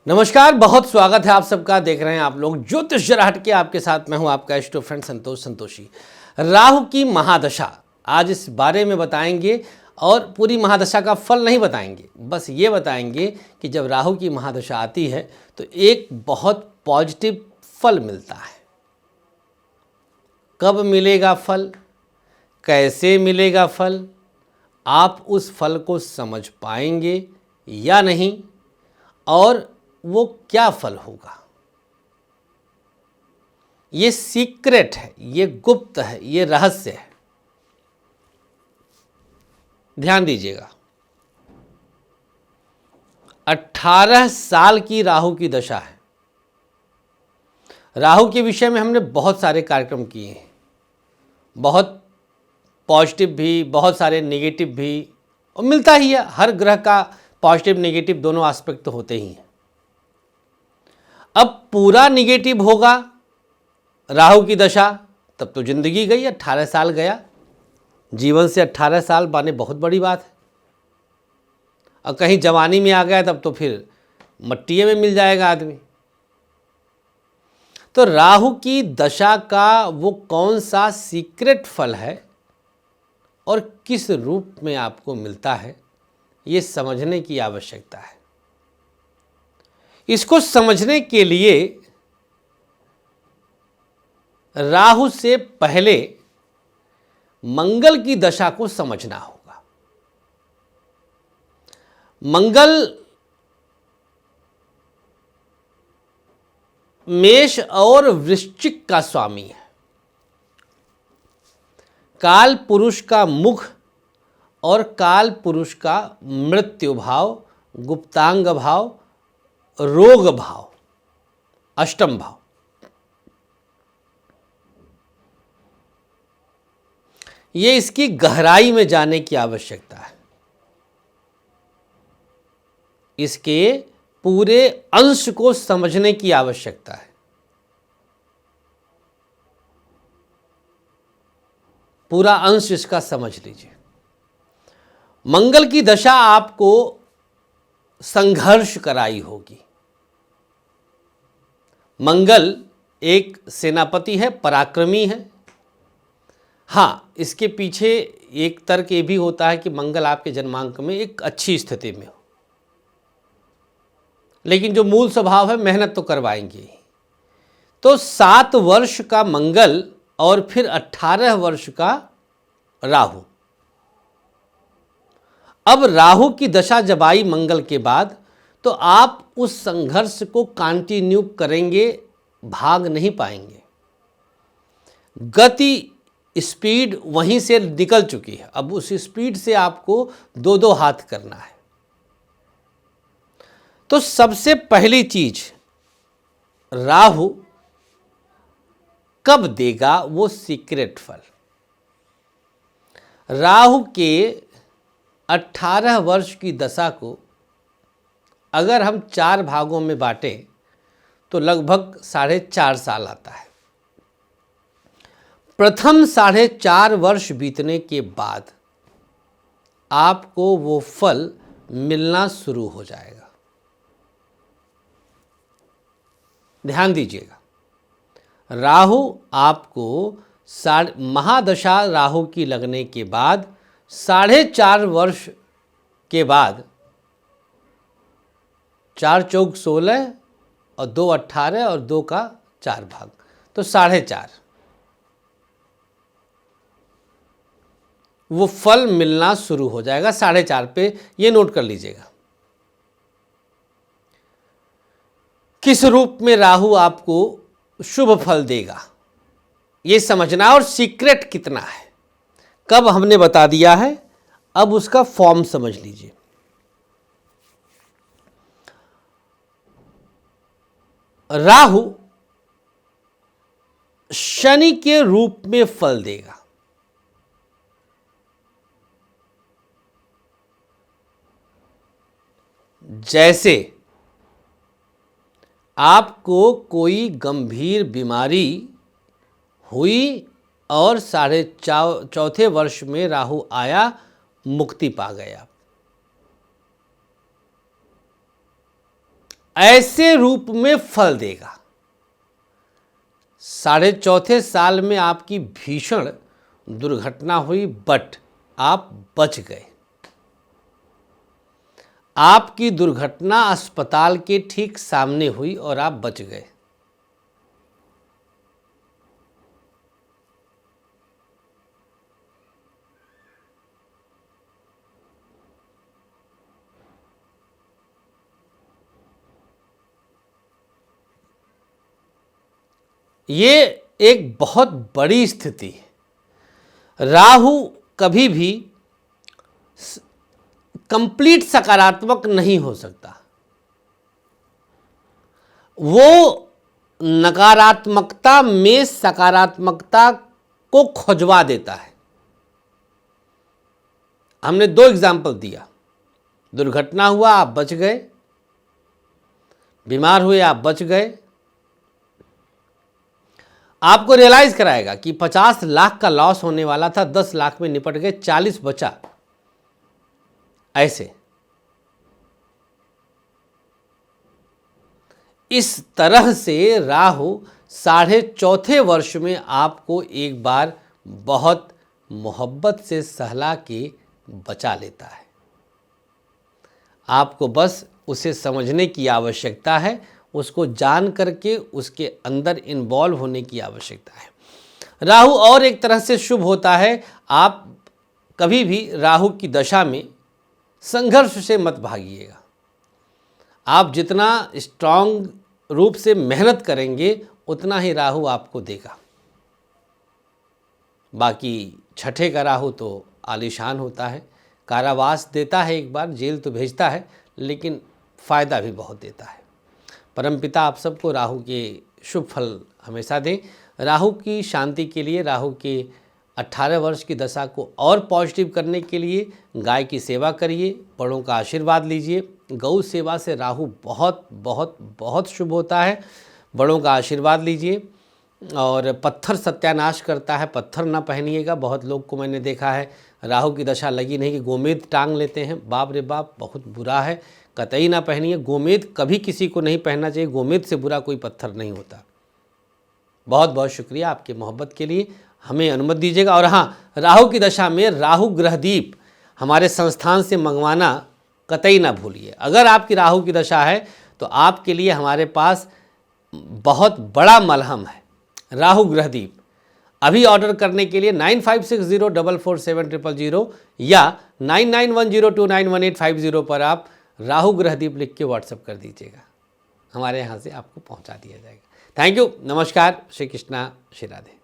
नमस्कार, बहुत स्वागत है आप सबका। देख रहे हैं आप लोग ज्योतिष जरा हटके। आपके साथ मैं हूं आपका इष्ट फ्रेंड संतोष संतोषी। राहु की महादशा, आज इस बारे में बताएंगे और पूरी महादशा का फल नहीं बताएंगे, बस ये बताएंगे कि जब राहु की महादशा आती है तो एक बहुत पॉजिटिव फल मिलता है। कब मिलेगा फल, कैसे मिलेगा फल, आप उस फल को समझ पाएंगे या नहीं, और वो क्या फल होगा, ये सीक्रेट है, ये गुप्त है, ये रहस्य है। ध्यान दीजिएगा। 18 साल की राहु की दशा है। राहु के विषय में हमने बहुत सारे कार्यक्रम किए हैं, बहुत पॉजिटिव भी, बहुत सारे नेगेटिव भी, और मिलता ही है। हर ग्रह का पॉजिटिव नेगेटिव दोनों एस्पेक्ट तो होते ही हैं। अब पूरा निगेटिव होगा राहु की दशा, तब तो जिंदगी गई, 18 साल गया। जीवन से 18 साल बाने बहुत बड़ी बात है। और कहीं जवानी में आ गया तब तो फिर मट्टिए में मिल जाएगा आदमी। तो राहु की दशा का वो कौन सा सीक्रेट फल है और किस रूप में आपको मिलता है, ये समझने की आवश्यकता है। इसको समझने के लिए राहु से पहले मंगल की दशा को समझना होगा। मंगल मेष और वृश्चिक का स्वामी है। काल पुरुष का मुख और काल पुरुष का मृत्यु भाव, गुप्तांग भाव, रोग भाव, अष्टम भाव। ये इसकी गहराई में जाने की आवश्यकता है। इसके पूरे अंश को समझने की आवश्यकता है। पूरा अंश इसका समझ लीजिए। मंगल की दशा आपको संघर्ष कराई होगी। मंगल एक सेनापति है, पराक्रमी है। हाँ, इसके पीछे एक तर्क ये भी होता है कि मंगल आपके जन्मांक में एक अच्छी स्थिति में हो, लेकिन जो मूल स्वभाव है मेहनत तो करवाएंगे ही। तो 7 वर्ष का मंगल और फिर 18 वर्ष का राहु। अब राहु की दशा जब आई मंगल के बाद, तो आप उस संघर्ष को कंटिन्यू करेंगे, भाग नहीं पाएंगे। गति, स्पीड वहीं से निकल चुकी है। अब उस स्पीड से आपको 2-2 हाथ करना है। तो सबसे पहली चीज, राहु कब देगा वो सीक्रेट फल। राहु के 18 वर्ष की दशा को अगर हम 4 भागों में बांटें तो लगभग 4.5 साल आता है। प्रथम 4.5 वर्ष बीतने के बाद आपको वो फल मिलना शुरू हो जाएगा। ध्यान दीजिएगा। राहु आपको महादशा राहु की लगने के बाद 4.5 वर्ष के बाद, 4 चौक 16 और 2 18 और 2 का 4 भाग, तो 4.5 वो फल मिलना शुरू हो जाएगा। 4.5 पे ये नोट कर लीजिएगा। किस रूप में राहु आपको शुभ फल देगा ये समझना, और सीक्रेट कितना है, कब हमने बता दिया है, अब उसका फॉर्म समझ लीजिए। राहु शनि के रूप में फल देगा। जैसे आपको कोई गंभीर बीमारी हुई और 4.5 वर्ष में राहु आया, मुक्ति पा गए आप। ऐसे रूप में फल देगा। 4.5 साल में आपकी भीषण दुर्घटना हुई, बट आप बच गए। आपकी दुर्घटना अस्पताल के ठीक सामने हुई और आप बच गए। ये एक बहुत बड़ी स्थिति है। राहु कभी भी कंप्लीट सकारात्मक नहीं हो सकता, वो नकारात्मकता में सकारात्मकता को खुजवा देता है। हमने 2 एग्जाम्पल दिया, दुर्घटना हुआ आप बच गए, बीमार हुए आप बच गए। आपको रियलाइज कराएगा कि 50 लाख का लॉस होने वाला था, 10 लाख में निपट गए, 40 बचा। ऐसे इस तरह से राहु 4.5 वर्ष में आपको एक बार बहुत मोहब्बत से सहला के बचा लेता है। आपको बस उसे समझने की आवश्यकता है, उसको जान करके उसके अंदर इन्वॉल्व होने की आवश्यकता है। राहु और एक तरह से शुभ होता है। आप कभी भी राहु की दशा में संघर्ष से मत भागिएगा। आप जितना स्ट्रांग रूप से मेहनत करेंगे उतना ही राहु आपको देगा। बाकी छठे का राहु तो आलीशान होता है, कारावास देता है, एक बार जेल तो भेजता है, लेकिन फ़ायदा भी बहुत देता है। परमपिता आप सबको राहु के शुभ फल हमेशा दें। राहु की शांति के लिए, राहु के 18 वर्ष की दशा को और पॉजिटिव करने के लिए गाय की सेवा करिए, बड़ों का आशीर्वाद लीजिए। गौ सेवा से राहु बहुत बहुत बहुत शुभ होता है। बड़ों का आशीर्वाद लीजिए। और पत्थर सत्यानाश करता है, पत्थर ना पहनिएगा। बहुत लोग को मैंने देखा है राहु की दशा लगी नहीं कि गोमेद टांग लेते हैं, बाप रे बाप, बहुत बुरा है। कतई ना पहनिए। गोमेद कभी किसी को नहीं पहनना चाहिए। गोमेद से बुरा कोई पत्थर नहीं होता। बहुत बहुत शुक्रिया आपकी मोहब्बत के लिए। हमें अनुमति दीजिएगा। और हाँ, राहु की दशा में राहु ग्रहदीप हमारे संस्थान से मंगवाना कतई ना भूलिए। अगर आपकी राहु की दशा है तो आपके लिए हमारे पास बहुत बड़ा मलहम है, राहु ग्रहदीप। अभी ऑर्डर करने के लिए 9560447000 या 9910291850 पर आप राहु ग्रहदीप लिख के व्हाट्सएप कर दीजिएगा। हमारे यहाँ से आपको पहुँचा दिया जाएगा। Thank you. नमस्कार। श्री कृष्णा, श्री राधे।